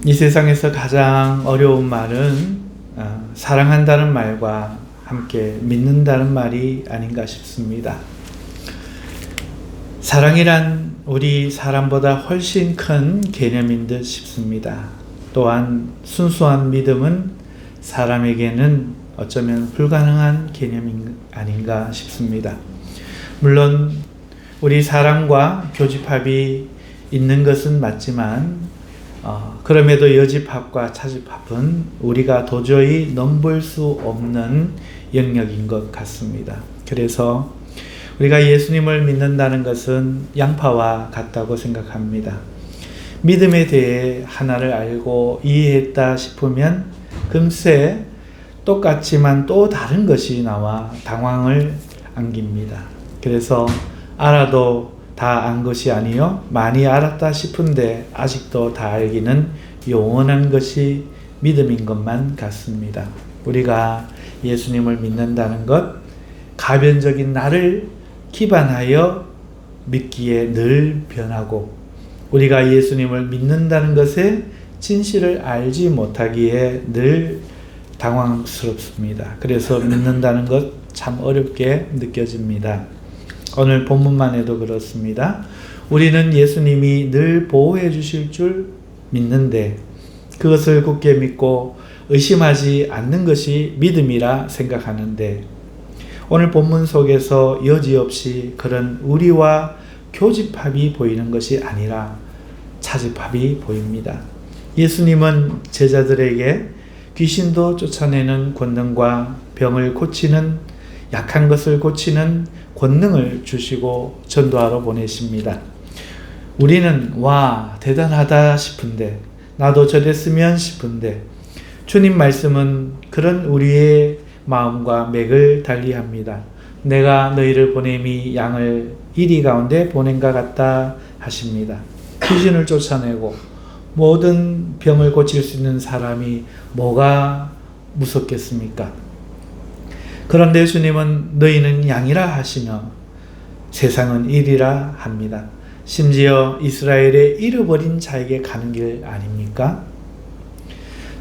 이 세상에서 가장 어려운 말은 사랑한다는 말과 함께 믿는다는 말이 아닌가 싶습니다. 사랑이란 우리 사람보다 훨씬 큰 개념인 듯 싶습니다. 또한 순수한 믿음은 사람에게는 어쩌면 불가능한 개념이 아닌가 싶습니다. 물론 우리 사랑과 교집합이 있는 것은 맞지만 그럼에도 여집합과 차집합은 우리가 도저히 넘볼 수 없는 영역인 것 같습니다. 그래서 우리가 예수님을 믿는다는 것은 양파와 같다고 생각합니다. 믿음에 대해 하나를 알고 이해했다 싶으면 금세 똑같지만 또 다른 것이 나와 당황을 안깁니다. 그래서 알아도 다 안 것이 아니요 많이 알았다 싶은데 아직도 다 알기는 영원한 것이 믿음인 것만 같습니다. 우리가 예수님을 믿는다는 것, 가변적인 나를 기반하여 믿기에 늘 변하고 우리가 예수님을 믿는다는 것에 진실을 알지 못하기에 늘 당황스럽습니다. 그래서 믿는다는 것 참 어렵게 느껴집니다. 오늘 본문만 해도 그렇습니다. 우리는 예수님이 늘 보호해 주실 줄 믿는데 그것을 굳게 믿고 의심하지 않는 것이 믿음이라 생각하는데 오늘 본문 속에서 여지없이 그런 우리와 교집합이 보이는 것이 아니라 차집합이 보입니다. 예수님은 제자들에게 귀신도 쫓아내는 권능과 병을 고치는 약한 것을 고치는 권능을 주시고 전도하러 보내십니다. 우리는 와 대단하다 싶은데 나도 저랬으면 싶은데 주님 말씀은 그런 우리의 마음과 맥을 달리합니다. 내가 너희를 보냄이 양을 이리 가운데 보낸가 같다 하십니다. 귀신을 쫓아내고 모든 병을 고칠 수 있는 사람이 뭐가 무섭겠습니까? 그런데 주님은 너희는 양이라 하시며 세상은 일이라 합니다. 심지어 이스라엘의 잃어버린 자에게 가는 길 아닙니까?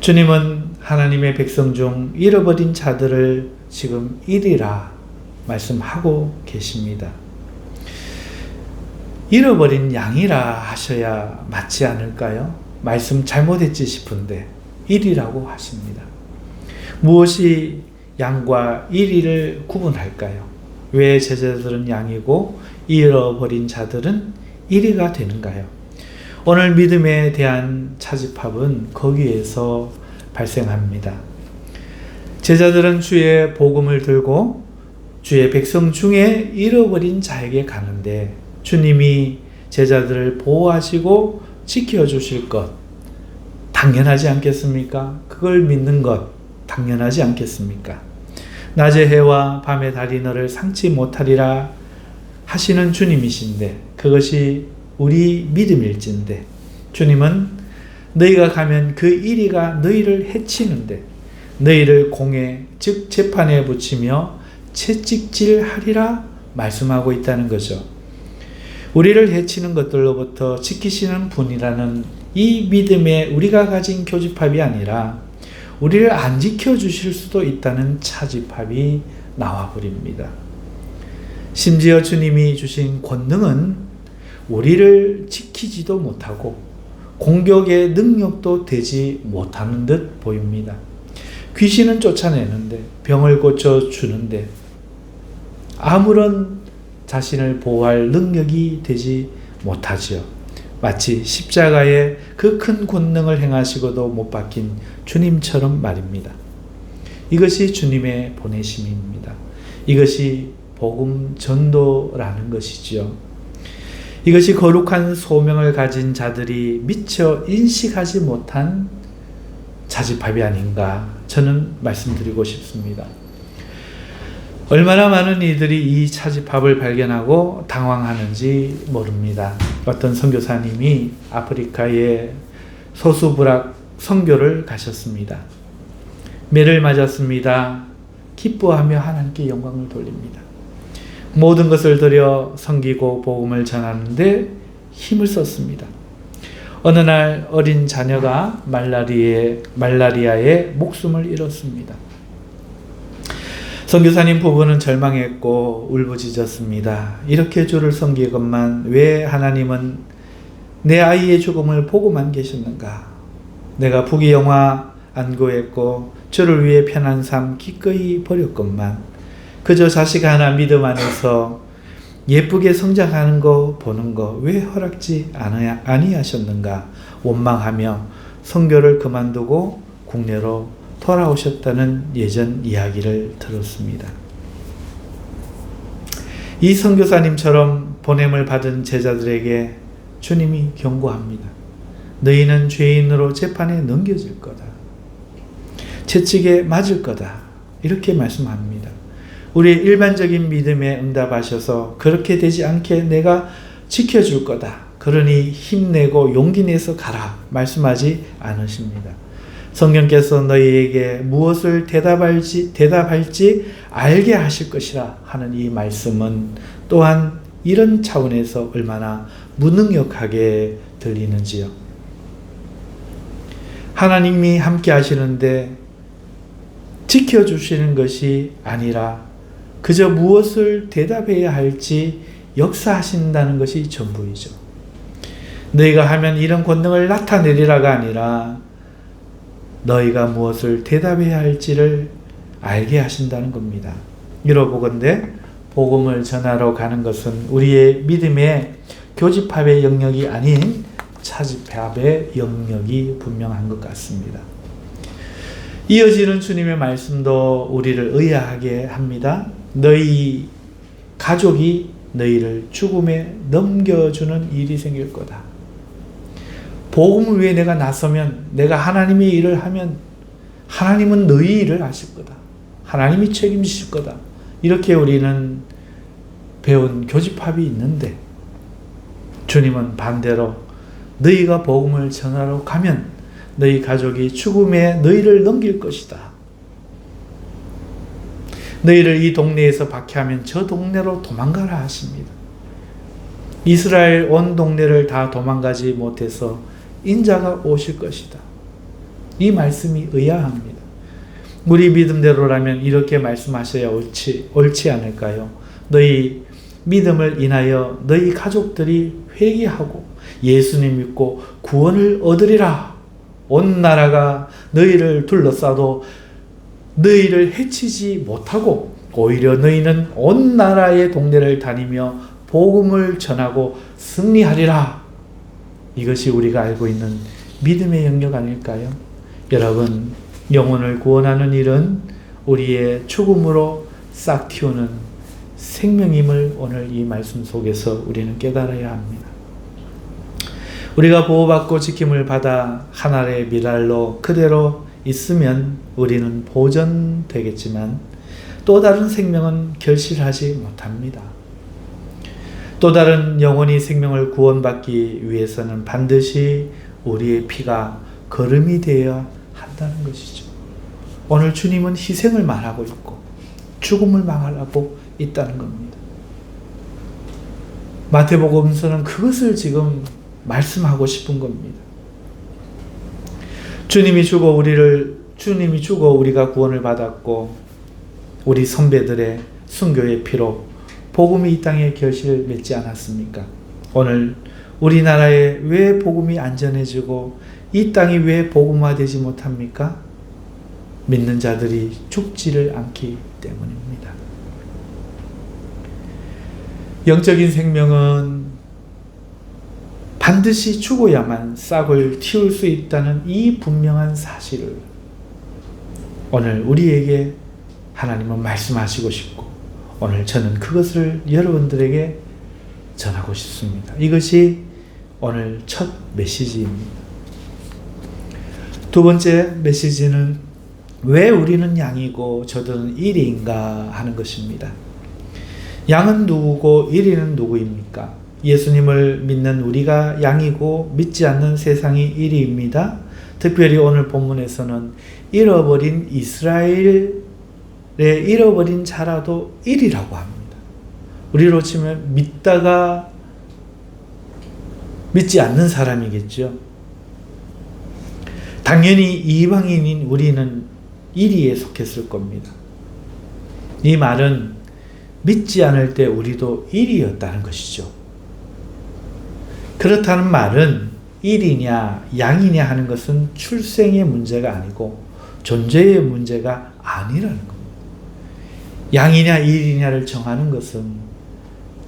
주님은 하나님의 백성 중 잃어버린 자들을 지금 일이라 말씀하고 계십니다. 잃어버린 양이라 하셔야 맞지 않을까요? 말씀 잘못했지 싶은데 일이라고 하십니다. 무엇이 양과 이리를 구분할까요? 왜 제자들은 양이고 잃어버린 자들은 이리가 되는가요? 오늘 믿음에 대한 차집합은 거기에서 발생합니다. 제자들은 주의 복음을 들고 주의 백성 중에 잃어버린 자에게 가는데 주님이 제자들을 보호하시고 지켜주실 것 당연하지 않겠습니까? 그걸 믿는 것 당연하지 않겠습니까? 낮의 해와 밤의 달이 너를 상치 못하리라 하시는 주님이신데 그것이 우리 믿음일진데 주님은 너희가 가면 그 이리가 너희를 해치는데 너희를 공에 즉 재판에 붙이며 채찍질하리라 말씀하고 있다는 거죠. 우리를 해치는 것들로부터 지키시는 분이라는 이 믿음에 우리가 가진 교집합이 아니라 우리를 안 지켜주실 수도 있다는 차집합이 나와버립니다. 심지어 주님이 주신 권능은 우리를 지키지도 못하고 공격의 능력도 되지 못하는 듯 보입니다. 귀신은 쫓아내는데 병을 고쳐주는데 아무런 자신을 보호할 능력이 되지 못하지요. 마치 십자가에 그 큰 권능을 행하시고도 못 박힌 주님처럼 말입니다. 이것이 주님의 보내심입니다. 이것이 복음 전도라는 것이지요. 이것이 거룩한 소명을 가진 자들이 미처 인식하지 못한 차집합이 아닌가 저는 말씀드리고 싶습니다. 얼마나 많은 이들이 이 차집합을 발견하고 당황하는지 모릅니다. 어떤 선교사님이 아프리카의 소수부락 선교를 가셨습니다. 매를 맞았습니다. 기뻐하며 하나님께 영광을 돌립니다. 모든 것을 들여 섬기고 복음을 전하는데 힘을 썼습니다. 어느 날 어린 자녀가 말라리아에 목숨을 잃었습니다. 선교사님 부부는 절망했고 울부짖었습니다. 이렇게 주를 섬기건만 왜 하나님은 내 아이의 죽음을 보고만 계셨는가? 내가 부귀영화 안고했고 주를 위해 편한 삶 기꺼이 버렸건만 그저 자식 하나 믿음 안에서 예쁘게 성장하는 거 보는 거 왜 허락지 아니하셨는가? 원망하며 선교를 그만두고 국내로 돌아오셨다는 예전 이야기를 들었습니다. 이 선교사님처럼 보냄을 받은 제자들에게 주님이 경고합니다. 너희는 죄인으로 재판에 넘겨질 거다. 채찍에 맞을 거다. 이렇게 말씀합니다. 우리의 일반적인 믿음에 응답하셔서 그렇게 되지 않게 내가 지켜줄 거다. 그러니 힘내고 용기 내서 가라. 말씀하지 않으십니다. 성령께서 너희에게 무엇을 대답할지 알게 하실 것이라 하는 이 말씀은 또한 이런 차원에서 얼마나 무능력하게 들리는지요. 하나님이 함께 하시는데 지켜주시는 것이 아니라 그저 무엇을 대답해야 할지 역사하신다는 것이 전부이죠. 너희가 하면 이런 권능을 나타내리라가 아니라 너희가 무엇을 대답해야 할지를 알게 하신다는 겁니다. 이러보건대 복음을 전하러 가는 것은 우리의 믿음의 교집합의 영역이 아닌 차집합의 영역이 분명한 것 같습니다. 이어지는 주님의 말씀도 우리를 의아하게 합니다. 너희 가족이 너희를 죽음에 넘겨주는 일이 생길 거다. 복음을 위해 내가 나서면, 내가 하나님의 일을 하면 하나님은 너희 일을 하실 거다. 하나님이 책임지실 거다. 이렇게 우리는 배운 교집합이 있는데 주님은 반대로 너희가 복음을 전하러 가면 너희 가족이 죽음에 너희를 넘길 것이다. 너희를 이 동네에서 박해하면 저 동네로 도망가라 하십니다. 이스라엘 온 동네를 다 도망가지 못해서 인자가 오실 것이다. 이 말씀이 의아합니다. 우리 믿음대로라면 이렇게 말씀하셔야 옳지 않을까요? 너희 믿음을 인하여 너희 가족들이 회개하고 예수님 믿고 구원을 얻으리라. 온 나라가 너희를 둘러싸도 너희를 해치지 못하고 오히려 너희는 온 나라의 동네를 다니며 복음을 전하고 승리하리라. 이것이 우리가 알고 있는 믿음의 영역 아닐까요? 여러분, 영혼을 구원하는 일은 우리의 죽음으로 싹 틔우는 생명임을 오늘 이 말씀 속에서 우리는 깨달아야 합니다. 우리가 보호받고 지킴을 받아 하늘의 미랄로 그대로 있으면 우리는 보존되겠지만 또 다른 생명은 결실하지 못합니다. 또 다른 영혼이 생명을 구원받기 위해서는 반드시 우리의 피가 거름이 되어야 한다는 것이죠. 오늘 주님은 희생을 말하고 있고 죽음을 말하고 있다는 겁니다. 마태복음서는 그것을 지금 말씀하고 싶은 겁니다. 주님이 죽어 우리가 구원을 받았고 우리 선배들의 순교의 피로 복음이 이 땅에 결실을 맺지 않았습니까? 오늘 우리나라에 왜 복음이 안전해지고 이 땅이 왜 복음화되지 못합니까? 믿는 자들이 죽지를 않기 때문입니다. 영적인 생명은 반드시 죽어야만 싹을 틔울 수 있다는 이 분명한 사실을 오늘 우리에게 하나님은 말씀하시고 싶고 오늘 저는 그것을 여러분들에게 전하고 싶습니다. 이것이 오늘 첫 메시지입니다. 두 번째 메시지는 왜 우리는 양이고 저들은 이리인가 하는 것입니다. 양은 누구고 이리는 누구입니까? 예수님을 믿는 우리가 양이고 믿지 않는 세상이 이리입니다. 특별히 오늘 본문에서는 잃어버린 이스라엘의 잃어버린 자라도 이리라고 합니다. 우리로 치면 믿다가 믿지 않는 사람이겠죠. 당연히 이방인인 우리는 1위에 속했을 겁니다. 이 말은 믿지 않을 때 우리도 1위였다는 것이죠. 그렇다는 말은 1이냐 양이냐 하는 것은 출생의 문제가 아니고 존재의 문제가 아니라는 겁니다. 양이냐 1이냐를 정하는 것은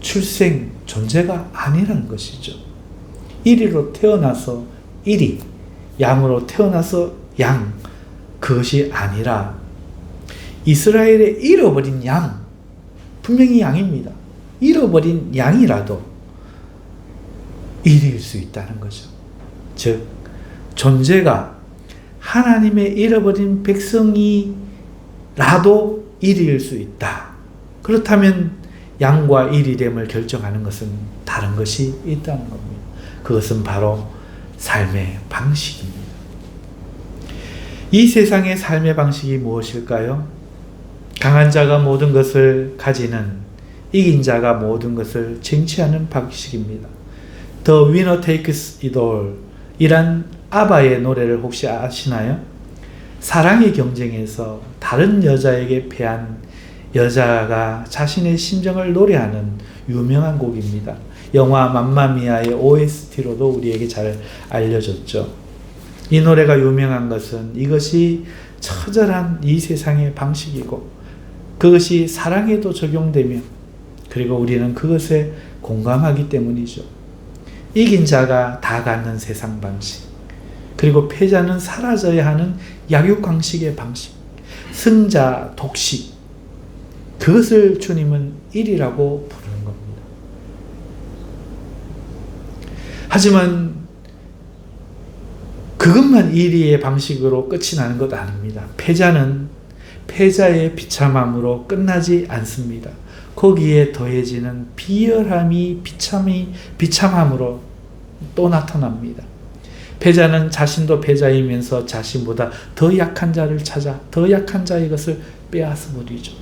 출생, 존재가 아니라는 것이죠. 1위로 태어나서 1위, 양으로 태어나서 양, 그것이 아니라 이스라엘의 잃어버린 양, 분명히 양입니다. 잃어버린 양이라도 1위일 수 있다는 거죠. 즉 존재가 하나님의 잃어버린 백성이라도 1위일 수 있다. 그렇다면 양과 1위됨을 결정하는 것은 다른 것이 있다는 겁니다. 그것은 바로 삶의 방식입니다. 이 세상의 삶의 방식이 무엇일까요? 강한 자가 모든 것을 가지는, 이긴 자가 모든 것을 쟁취하는 방식입니다. The winner takes it all 이란 아바의 노래를 혹시 아시나요? 사랑의 경쟁에서 다른 여자에게 패한 여자가 자신의 심정을 노래하는 유명한 곡입니다. 영화 맘마미아의 OST로도 우리에게 잘 알려졌죠. 이 노래가 유명한 것은 이것이 처절한 이 세상의 방식이고 그것이 사랑에도 적용되며 그리고 우리는 그것에 공감하기 때문이죠. 이긴 자가 다 갖는 세상 방식, 그리고 패자는 사라져야 하는 약육강식의 방식, 승자 독식, 그것을 주님은 1이라고 부르는 겁니다. 하지만 그것만 1위의 방식으로 끝이 나는 것 아닙니다. 패자는 패자의 비참함으로 끝나지 않습니다. 거기에 더해지는 비열함이 비참함으로 또 나타납니다. 패자는 자신도 패자이면서 자신보다 더 약한 자를 찾아 더 약한 자의 것을 빼앗아 버리죠.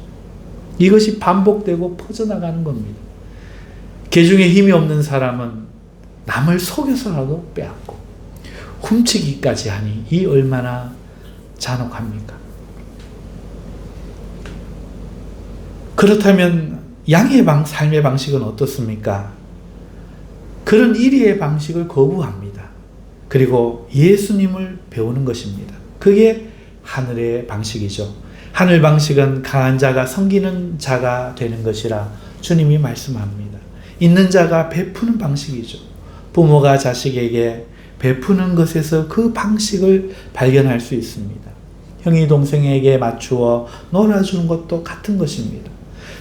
이것이 반복되고 퍼져나가는 겁니다. 계중에 힘이 없는 사람은 남을 속여서라도 빼앗고 훔치기까지 하니 이 얼마나 잔혹합니까? 그렇다면 양의 삶의 방식은 어떻습니까? 그런 1위의 방식을 거부합니다. 그리고 예수님을 배우는 것입니다. 그게 하늘의 방식이죠. 하늘 방식은 강한 자가 섬기는 자가 되는 것이라 주님이 말씀합니다. 있는 자가 베푸는 방식이죠. 부모가 자식에게 베푸는 것에서 그 방식을 발견할 수 있습니다. 형이 동생에게 맞추어 놀아주는 것도 같은 것입니다.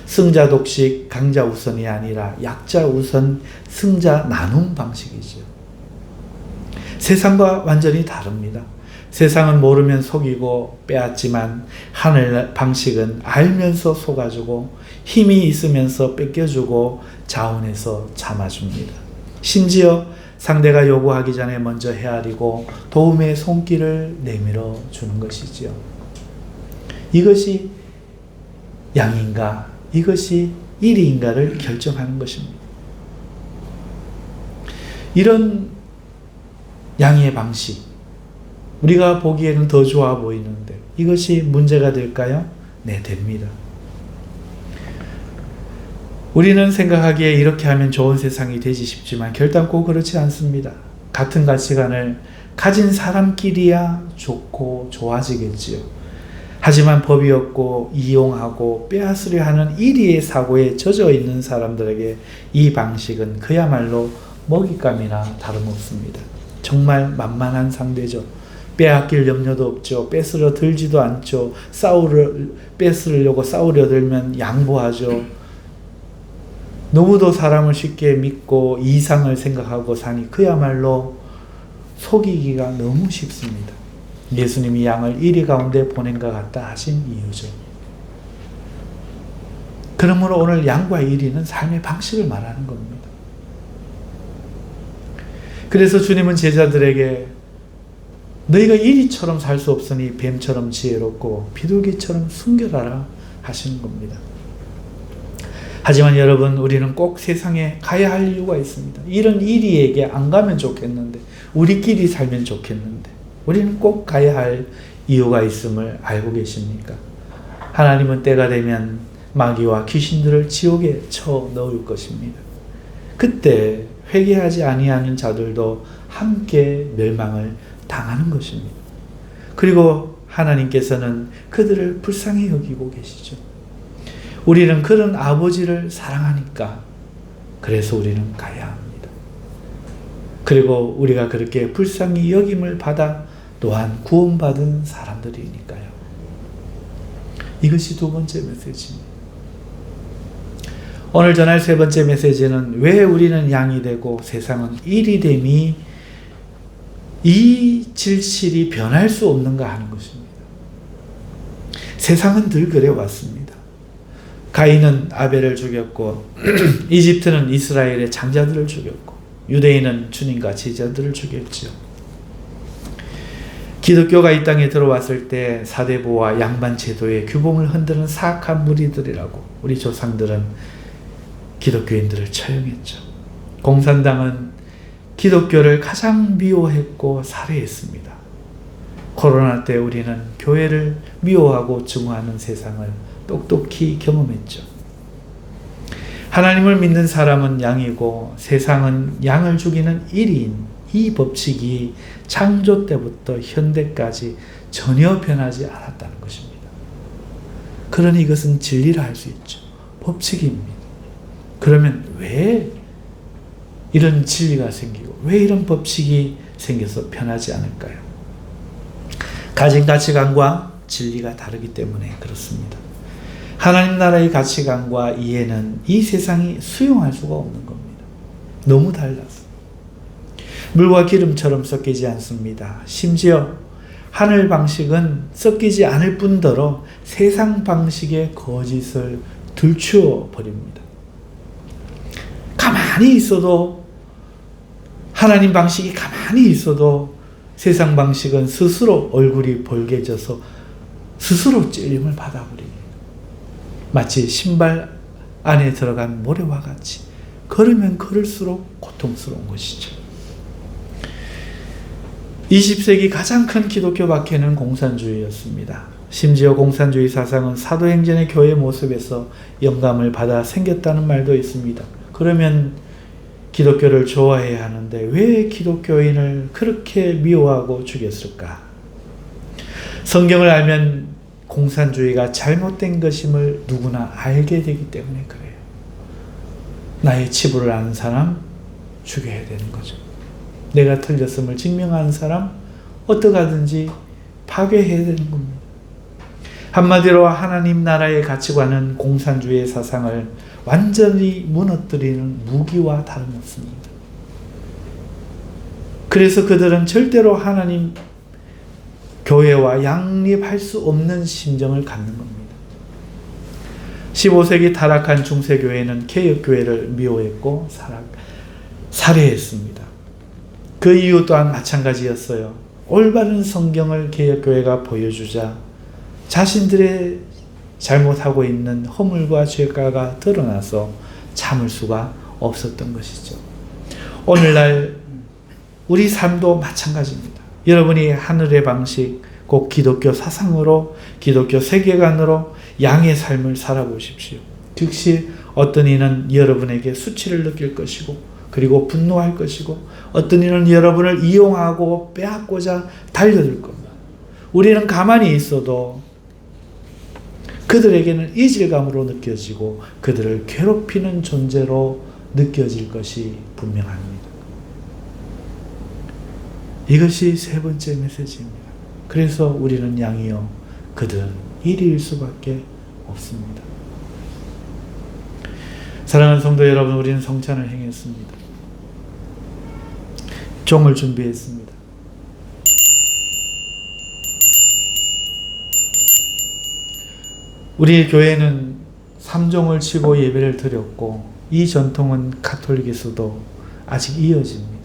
승자 독식, 강자 우선이 아니라 약자 우선, 승자 나눔 방식이죠. 세상과 완전히 다릅니다. 세상은 모르면 속이고 빼앗지만 하늘 방식은 알면서 속아주고 힘이 있으면서 뺏겨주고 자원해서 참아줍니다. 심지어 상대가 요구하기 전에 먼저 헤아리고 도움의 손길을 내밀어 주는 것이지요. 이것이 양인가, 이것이 1위인가를 결정하는 것입니다. 이런 양의 방식, 우리가 보기에는 더 좋아 보이는데 이것이 문제가 될까요? 네, 됩니다. 우리는 생각하기에 이렇게 하면 좋은 세상이 되지 싶지만 결단코 그렇지 않습니다. 같은 가치관을 가진 사람끼리야 좋고 좋아지겠지요. 하지만 법이 없고 이용하고 빼앗으려 하는 1위의 사고에 젖어 있는 사람들에게 이 방식은 그야말로 먹잇감이나 다름없습니다. 정말 만만한 상대죠. 빼앗길 염려도 없죠. 뺏으려 들지도 않죠. 뺏으려고 싸우려 들면 양보하죠. 너무도 사람을 쉽게 믿고 이상을 생각하고 사니 그야말로 속이기가 너무 쉽습니다. 예수님이 양을 1위 가운데 보낸 것 같다 하신 이유죠. 그러므로 오늘 양과 1위는 삶의 방식을 말하는 겁니다. 그래서 주님은 제자들에게 너희가 1위처럼 살 수 없으니 뱀처럼 지혜롭고 비둘기처럼 순결하라 하시는 겁니다. 하지만 여러분, 우리는 꼭 세상에 가야 할 이유가 있습니다. 이런 1위에게 안 가면 좋겠는데, 우리끼리 살면 좋겠는데, 우리는 꼭 가야 할 이유가 있음을 알고 계십니까? 하나님은 때가 되면 마귀와 귀신들을 지옥에 쳐 넣을 것입니다. 그때 회개하지 아니하는 자들도 함께 멸망을 당하는 것입니다. 그리고 하나님께서는 그들을 불쌍히 여기고 계시죠. 우리는 그런 아버지를 사랑하니까 그래서 우리는 가야 합니다. 그리고 우리가 그렇게 불쌍히 여김을 받아 또한 구원받은 사람들이니까요. 이것이 두 번째 메시지입니다. 오늘 전할 세 번째 메시지는 왜 우리는 양이 되고 세상은 일이 됨이 이 질실이 변할 수 없는가 하는 것입니다. 세상은 늘 그래 왔습니다. 가인은 아벨을 죽였고 이집트는 이스라엘의 장자들을 죽였고 유대인은 주님과 제자들을 죽였죠. 기독교가 이 땅에 들어왔을 때 사대부와 양반 제도의 규범을 흔드는 사악한 무리들이라고 우리 조상들은 기독교인들을 처형했죠. 공산당은 기독교를 가장 미워했고 살해했습니다. 코로나 때 우리는 교회를 미워하고 증오하는 세상을 똑똑히 경험했죠. 하나님을 믿는 사람은 양이고 세상은 양을 죽이는 일인 이 법칙이 창조 때부터 현대까지 전혀 변하지 않았다는 것입니다. 그러니 이것은 진리라 할 수 있죠. 법칙입니다. 그러면 왜 이런 진리가 생기고 왜 이런 법칙이 생겨서 변하지 않을까요? 가진 가치관과 진리가 다르기 때문에 그렇습니다. 하나님 나라의 가치관과 이해는 이 세상이 수용할 수가 없는 겁니다. 너무 달라서. 물과 기름처럼 섞이지 않습니다. 심지어 하늘 방식은 섞이지 않을 뿐더러 세상 방식의 거짓을 들추어 버립니다. 가만히 있어도 하나님 방식이 가만히 있어도 세상 방식은 스스로 얼굴이 벌개져서 스스로 찔림을 받아버립니다. 마치 신발 안에 들어간 모래와 같이 걸으면 걸을수록 고통스러운 것이죠. 20세기 가장 큰 기독교 박해는 공산주의였습니다. 심지어 공산주의 사상은 사도행전의 교회 모습에서 영감을 받아 생겼다는 말도 있습니다. 그러면 기독교를 좋아해야 하는데 왜 기독교인을 그렇게 미워하고 죽였을까? 성경을 알면 공산주의가 잘못된 것임을 누구나 알게 되기 때문에 그래요. 나의 치부를 아는 사람 죽여야 되는 거죠. 내가 틀렸음을 증명하는 사람 어떻게 하든지 파괴해야 되는 겁니다. 한마디로 하나님 나라의 가치관은 공산주의의 사상을 완전히 무너뜨리는 무기와 다름없습니다. 그래서 그들은 절대로 하나님 교회와 양립할 수 없는 심정을 갖는 겁니다. 15세기 타락한 중세교회는 개혁교회를 미워했고 살해했습니다. 그 이유 또한 마찬가지였어요. 올바른 성경을 개혁교회가 보여주자 자신들의 잘못하고 있는 허물과 죄가가 드러나서 참을 수가 없었던 것이죠. 오늘날 우리 삶도 마찬가지입니다. 여러분이 하늘의 방식, 곧 기독교 사상으로, 기독교 세계관으로 양의 삶을 살아보십시오. 즉시 어떤 이는 여러분에게 수치를 느낄 것이고, 그리고 분노할 것이고, 어떤 이는 여러분을 이용하고 빼앗고자 달려들 겁니다. 우리는 가만히 있어도 그들에게는 이질감으로 느껴지고 그들을 괴롭히는 존재로 느껴질 것이 분명합니다. 이것이 세 번째 메시지입니다. 그래서 우리는 양이요 그들은 일일 수밖에 없습니다. 사랑하는 성도 여러분, 우리는 성찬을 행했습니다. 종을 준비했습니다. 우리 교회는 3종을 치고 예배를 드렸고 이 전통은 가톨릭에서도 아직 이어집니다.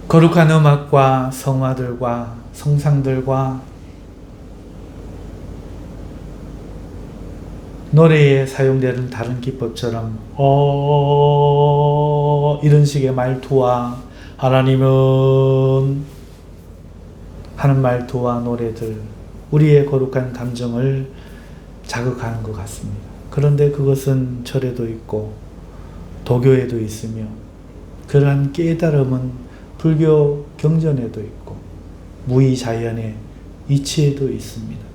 거룩한 음악과 성화들과 성상들과 노래에 사용되는 다른 기법처럼 이런 식의 말투와 하나님은 하는 말투와 노래들, 우리의 거룩한 감정을 자극하는 것 같습니다. 그런데 그것은 절에도 있고 도교에도 있으며 그러한 깨달음은 불교 경전에도 있고 무의자연의 이치에도 있습니다.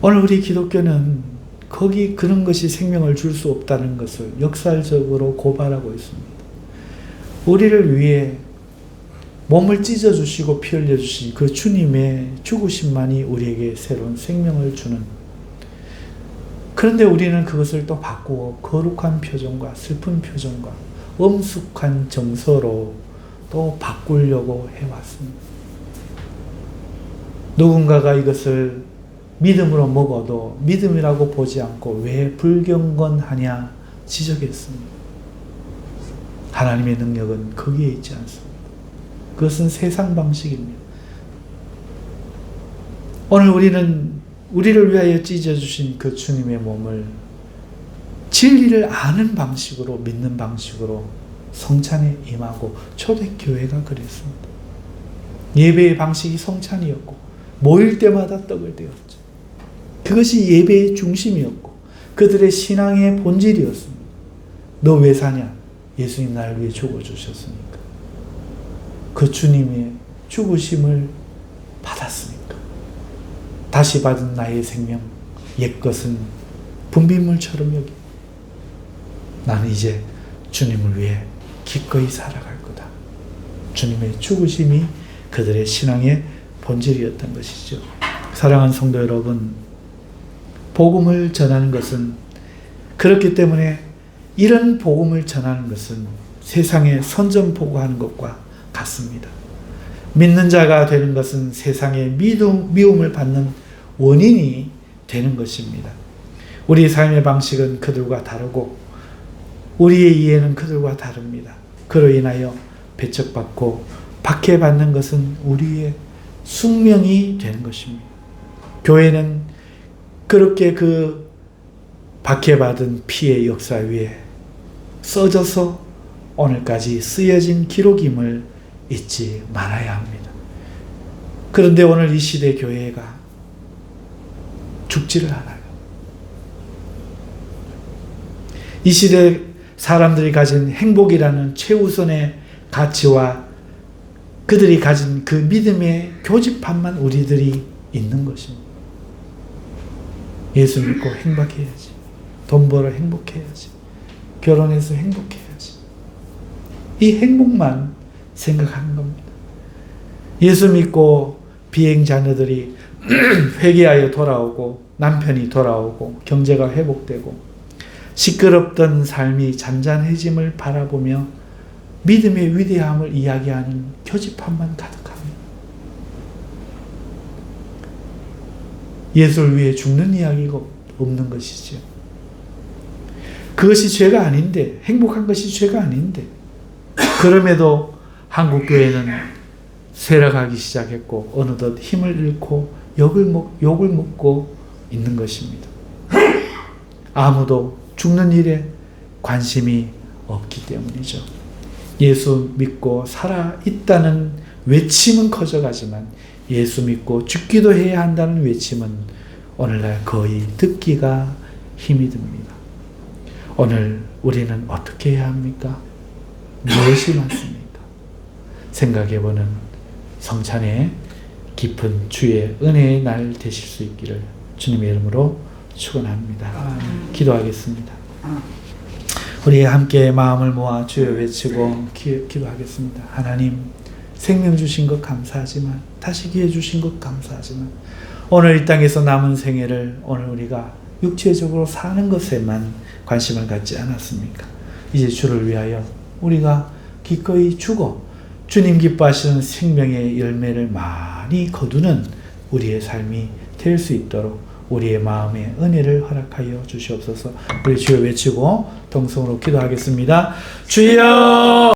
오늘 우리 기독교는 거기 그런 것이 생명을 줄 수 없다는 것을 역설적으로 고발하고 있습니다. 우리를 위해 몸을 찢어주시고 피 흘려주신 그 주님의 죽으심만이 우리에게 새로운 생명을 주는, 그런데 우리는 그것을 또 바꾸어 거룩한 표정과 슬픈 표정과 엄숙한 정서로 또 바꾸려고 해왔습니다. 누군가가 이것을 믿음으로 먹어도 믿음이라고 보지 않고 왜 불경건하냐 지적했습니다. 하나님의 능력은 거기에 있지 않습니다. 그것은 세상 방식입니다. 오늘 우리는 우리를 위하여 찢어주신 그 주님의 몸을 진리를 아는 방식으로, 믿는 방식으로 성찬에 임하고, 초대교회가 그랬습니다. 예배의 방식이 성찬이었고 모일 때마다 떡을 떼었죠. 그것이 예배의 중심이었고 그들의 신앙의 본질이었습니다. 너 왜 사냐? 예수님 나를 위해 죽어주셨으니까. 그 주님의 죽으심을 받았으니까. 다시 받은 나의 생명, 옛것은 분비물처럼 여기, 나는 이제 주님을 위해 기꺼이 살아갈 거다. 주님의 죽으심이 그들의 신앙의 본질이었던 것이죠. 사랑하는 성도 여러분, 복음을 전하는 것은, 그렇기 때문에 이런 복음을 전하는 것은 세상에 선전포고하는 것과 같습니다. 믿는 자가 되는 것은 세상의 미움을 받는 원인이 되는 것입니다. 우리의 삶의 방식은 그들과 다르고 우리의 이해는 그들과 다릅니다. 그로 인하여 배척받고 박해받는 것은 우리의 숙명이 되는 것입니다. 교회는 그렇게 그 박해받은 피의 역사 위에 써져서 오늘까지 쓰여진 기록임을 잊지 말아야 합니다. 그런데 오늘 이 시대 교회가 죽지를 않아요. 이 시대 사람들이 가진 행복이라는 최우선의 가치와 그들이 가진 그 믿음의 교집합만 우리들이 있는 것입니다. 예수 믿고 행복해야지. 돈 벌어 행복해야지. 결혼해서 행복해야지. 이 행복만 생각하는 겁니다. 예수 믿고 비행 자녀들이 회개하여 돌아오고 남편이 돌아오고 경제가 회복되고 시끄럽던 삶이 잔잔해짐을 바라보며 믿음의 위대함을 이야기하는 교집합만 가득합니다. 예수를 위해 죽는 이야기가 없는 것이죠. 그것이 죄가 아닌데, 행복한 것이 죄가 아닌데, 그럼에도 한국교회는 쇠락하기 시작했고 어느덧 힘을 잃고 욕을 먹고 있는 것입니다. 아무도 죽는 일에 관심이 없기 때문이죠. 예수 믿고 살아있다는 외침은 커져가지만 예수 믿고 죽기도 해야 한다는 외침은 오늘날 거의 듣기가 힘이 듭니다. 오늘 우리는 어떻게 해야 합니까? 무엇이 맞습니까? 생각해보는 성찬의 깊은 주의 은혜의 날 되실 수 있기를 주님의 이름으로 축원합니다. 기도하겠습니다. 우리 함께 마음을 모아 주여 외치고 기도하겠습니다. 하나님, 생명 주신 것 감사하지만, 다시 기회 주신 것 감사하지만, 오늘 이 땅에서 남은 생애를 오늘 우리가 육체적으로 사는 것에만 관심을 갖지 않았습니까? 이제 주를 위하여 우리가 기꺼이 죽어 주님 기뻐하시는 생명의 열매를 많이 거두는 우리의 삶이 될 수 있도록 우리의 마음에 은혜를 허락하여 주시옵소서. 우리 주여 외치고 동성으로 기도하겠습니다. 주여!